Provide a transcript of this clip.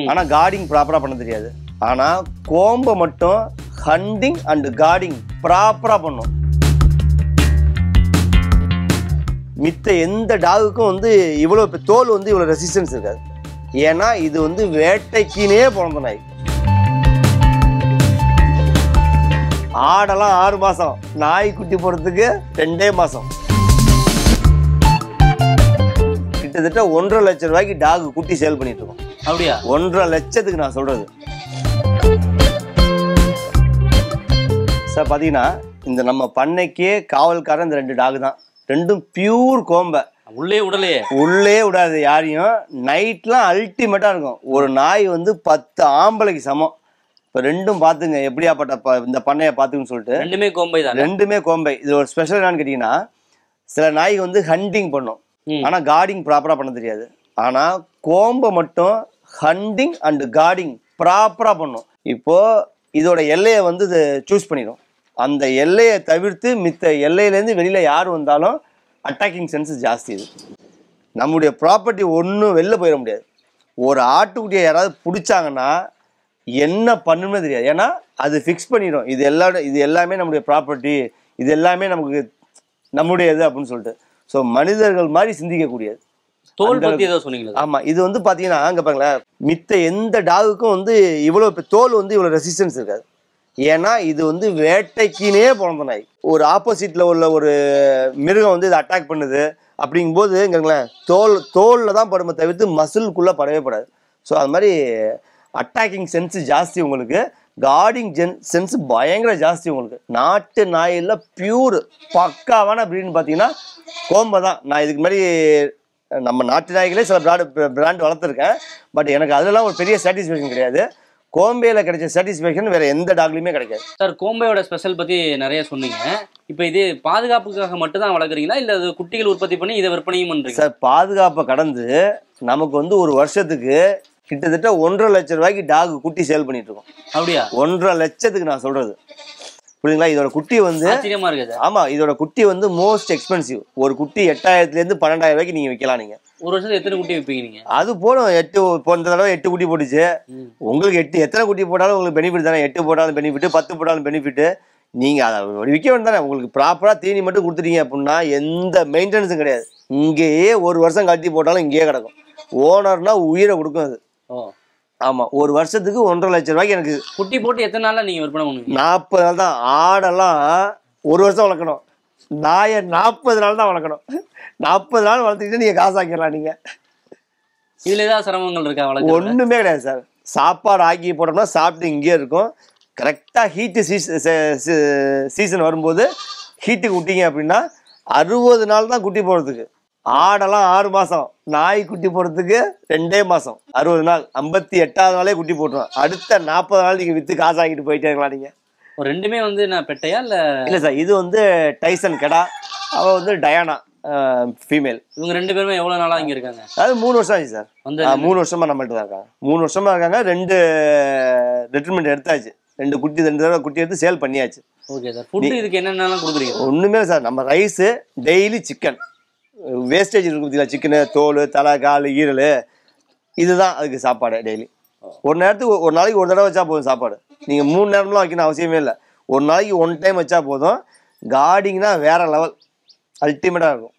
ஆனா கார்டிங் ப்ராப்பரா பண்ண தெரியாது. ஆனா கோம்பை மட்டும் ஹண்டிங் அண்ட் கார்டிங் ப்ராப்பரா பண்ணும். மித்த எந்த டாகுக்கும் வந்து இவ்வளவு தோல் வந்து இவ்வளவு ரெசிஸ்டன்ஸ் இருக்காது. ஏன்னா இது வந்து வேட்டைக்குனே பிறந்த நாய். ஆடெல்லாம் 6 மாசம், நாய் குட்டி போறதுக்கு 2 மாசம். கிட்டத்தட்ட 1.5 லட்சம் ரூபாய்க்கு டாக் குட்டி சேல் பண்ணிட்டு இருக்கோம். அப்படியா? 1.5 லட்சத்துக்கு நான் சொல்றது சார். பாத்தீங்கன்னா இந்த நம்ம பண்ணைக்கே காவல்காரன் இந்த 2 டாக் தான். ரெண்டும் பியூர் கோம்பை. உள்ளே விடாது யாரையும். நைட்லாம் அல்டிமேட்டா இருக்கும். ஒரு நாய் வந்து 10 ஆம்பளைக்கு சமம். இப்போ ரெண்டும் பார்த்துங்க எப்படியாப்பட்ட இந்த பண்ணையை பார்த்துக்குன்னு சொல்லிட்டு. ரெண்டுமே கோம்பை தான். ரெண்டுமே கோம்பை. இது ஒரு ஸ்பெஷல் என்னன்னு கேட்டிங்கன்னா, சில நாய் வந்து ஹண்டிங் பண்ணும், ஆனால் கார்டிங் ப்ராப்பராக பண்ண தெரியாது. ஆனால் கோம்பை மட்டும் ஹண்டிங் அண்ட் கார்டிங் ப்ராப்பராக பண்ணும். இப்போது இதோட எல்லையை வந்து இது சூஸ் பண்ணிடும். அந்த எல்லையை தவிர்த்து மித்த எல்லையிலேருந்து வெளியில் யார் வந்தாலும் அட்டாக்கிங் சென்ஸ் ஜாஸ்தி. இது நம்முடைய ப்ராப்பர்ட்டி ஒன்றும் வெளில போயிட முடியாது. ஒரு ஆட்டுக்குட்டியை யாராவது பிடிச்சாங்கன்னா என்ன பண்ணுமே தெரியாது. ஏன்னா அது ஃபிக்ஸ் பண்ணிடும். இது எல்லாமே நம்முடைய ப்ராப்பர்ட்டி, இது எல்லாமே நமக்கு நம்முடையது அப்படின்னு சொல்லிட்டு. ஸோ மனிதர்கள் மாதிரி சிந்திக்கக்கூடியது. தோல் பத்தி ஏதோ சொன்னீங்களா? ஆமாம். இது வந்து பார்த்தீங்கன்னா அங்கே பாருங்களேன், மித்த எந்த டாகுக்கும் வந்து தோல் வந்து இவ்வளோ ரெசிஸ்டன்ஸ் இருக்காது. ஏன்னா இது வந்து வேட்டைக்குனே பிறந்த நாய். ஒரு ஆப்போசிட்டில் உள்ள ஒரு மிருகம் வந்து இதை அட்டாக் பண்ணுது அப்படிங்கும்போது இங்கங்களேன் தோலில் தான் படுமே தவிர்த்து மசிலுக்குள்ளே படவே படாது. ஸோ அது மாதிரி அட்டாக்கிங் சென்ஸ் ஜாஸ்தி உங்களுக்கு. கார்டிங் சென்ஸ் பயங்கர ஜாஸ்தி உங்களுக்கு. நாட்டு நாயில் பியூர் பக்காவான ப்ரீட்னு பார்த்தீங்கன்னா கோம்பை தான். நான் இதுக்கு மாதிரி நம்ம நாட்டு நாய்களே சில பிராண்ட் வளர்த்துருக்கேன். பட் எனக்கு அதெல்லாம் ஒரு பெரிய சாட்டிஸ்ஃபேக்ஷன் கிடையாது. கோம்பையில் கிடைச்ச சாட்டிஸ்ஃபேக்ஷன் வேற எந்த டாக்லையுமே கிடைக்காது. சார், கோம்பையோட ஸ்பெஷல் பற்றி நிறைய சொன்னீங்க. இப்போ இது பாதுகாப்புக்காக மட்டும் தான் வளர்க்குறீங்களா, இல்லை அது குட்டிகள் உற்பத்தி பண்ணி இதை விற்பனையும் பண்ணுறீங்க? சார், பாதுகாப்பை கடந்து நமக்கு வந்து ஒரு வருஷத்துக்கு கிட்டத்தட்ட 1.5 லட்சம் ரூபாய்க்கு டாக் குட்டி சேல் பண்ணிட்டு இருக்கோம். அப்படியா? 1.5 லட்சத்துக்கு நான் சொல்றது புரியுங்களா? இதோட குட்டி வந்து ஆச்சரியமா இருக்குது. ஆமா, இதோட குட்டி வந்து மோஸ்ட் எக்ஸ்பென்சிவ். ஒரு குட்டி 8000 to 12000 ரூபாய்க்கு நீங்க விற்கலாம். நீங்க ஒரு வருஷத்துக்கு எத்தனை குட்டி விற்பீங்க நீங்க? அது போடும். 8 போன தடவை 8 குட்டி போட்டுச்சு. உங்களுக்கு 8 எத்தனை குட்டி போட்டாலும் உங்களுக்கு பெனிஃபிட் தானே. 8 போட்டாலும் பெனிஃபிட், 10 போட்டாலும் பெனிஃபிட். நீங்க அதை விற்க வேண்டிய தானே. உங்களுக்கு ப்ராப்பரா தீனி மட்டும் கொடுத்துட்டீங்க அப்படின்னா எந்த மெயின்டெனன்ஸும் கிடையாது. இங்கேயே ஒரு வருஷம் கட்டி போட்டாலும் இங்கேயே கிடக்கும். ஓனர்னா உயிரை கொடுக்கும் அது. ஆமா, ஒரு வருஷத்துக்கு 1.5 லட்சம் ரூபாய்க்கு எனக்கு குட்டி போட்டு எத்தனை நாள்ல நீங்க விற்பனை பண்ணுவீங்க? 40 நாள் தான். ஆடெல்லாம் ஒரு வருஷம் வளர்க்கணும். நாயை 40 நாள் தான் வளர்க்கணும். 40 நாள் வளர்த்துக்கிட்டு நீங்க காசு ஆக்கிடலாம். நீங்க இதுல ஏதாவது சிரமங்கள் இருக்கா? வளர்க்க ஒண்ணுமே கிடையாது சார். சாப்பாடு ஆக்கி போட்டோம்னா சாப்பிட்டு இங்கே இருக்கும். கரெக்டா ஹீட்டு சீசன் வரும்போது ஹீட்டுக்கு விட்டீங்க அப்படின்னா 60 நாள் தான் குட்டி போடுறதுக்கு. ஆடெல்லாம் 6 மாசம், நாய் குட்டி போடுறதுக்கு 2 மாசம். 60 நாள் 58வது நாளே குட்டி போட்டுரும். அடுத்த 40 நாள் நீங்க வித்து காசு ஆகிட்டு போயிட்டே இருக்கலாம். நீங்க ரெண்டுமே வந்து நான் பெட்டையா இல்ல சார்? இது வந்து டைசன் கடா, அவ வந்து டயானா ஃபீமேல். இவங்க 2 பேருமே எவ்வளவு நாளா இங்க இருக்காங்க? அது 3 வருஷம் ஆச்சு சார். 3 வருஷமா நம்மள்ட்ட தான் இருக்காங்க. 3 வருஷமா இருக்காங்க. 2 ரிட்ரீட்மெண்ட் எடுத்தாச்சு. 2 தடவை குட்டி எடுத்து சேல் பண்ணியாச்சு. Okay sir. ஃபுட் இதுக்கு என்னென்னலாம் கொடுக்குறீங்க? ஒண்ணுமே சார். நம்ம ரைஸ், டெய்லி சிக்கன். வேஸ்டேஜ் இருக்கு பார்த்தீங்களா, சிக்கனு, தோல், தலை, கால், ஈரல், இதுதான் அதுக்கு சாப்பாடு டெய்லி. ஒரு நேரத்துக்கு ஒரு நாளைக்கு ஒரு தடவை வச்சா போதும் சாப்பாடு. நீங்கள் 3 நேரம்லாம் வைக்கணும் அவசியமே இல்லை. ஒரு நாளைக்கு 1 டைம் வச்சா போதும். கார்டிங்னா வேற லெவல், அல்டிமேட்டாக இருக்கும்.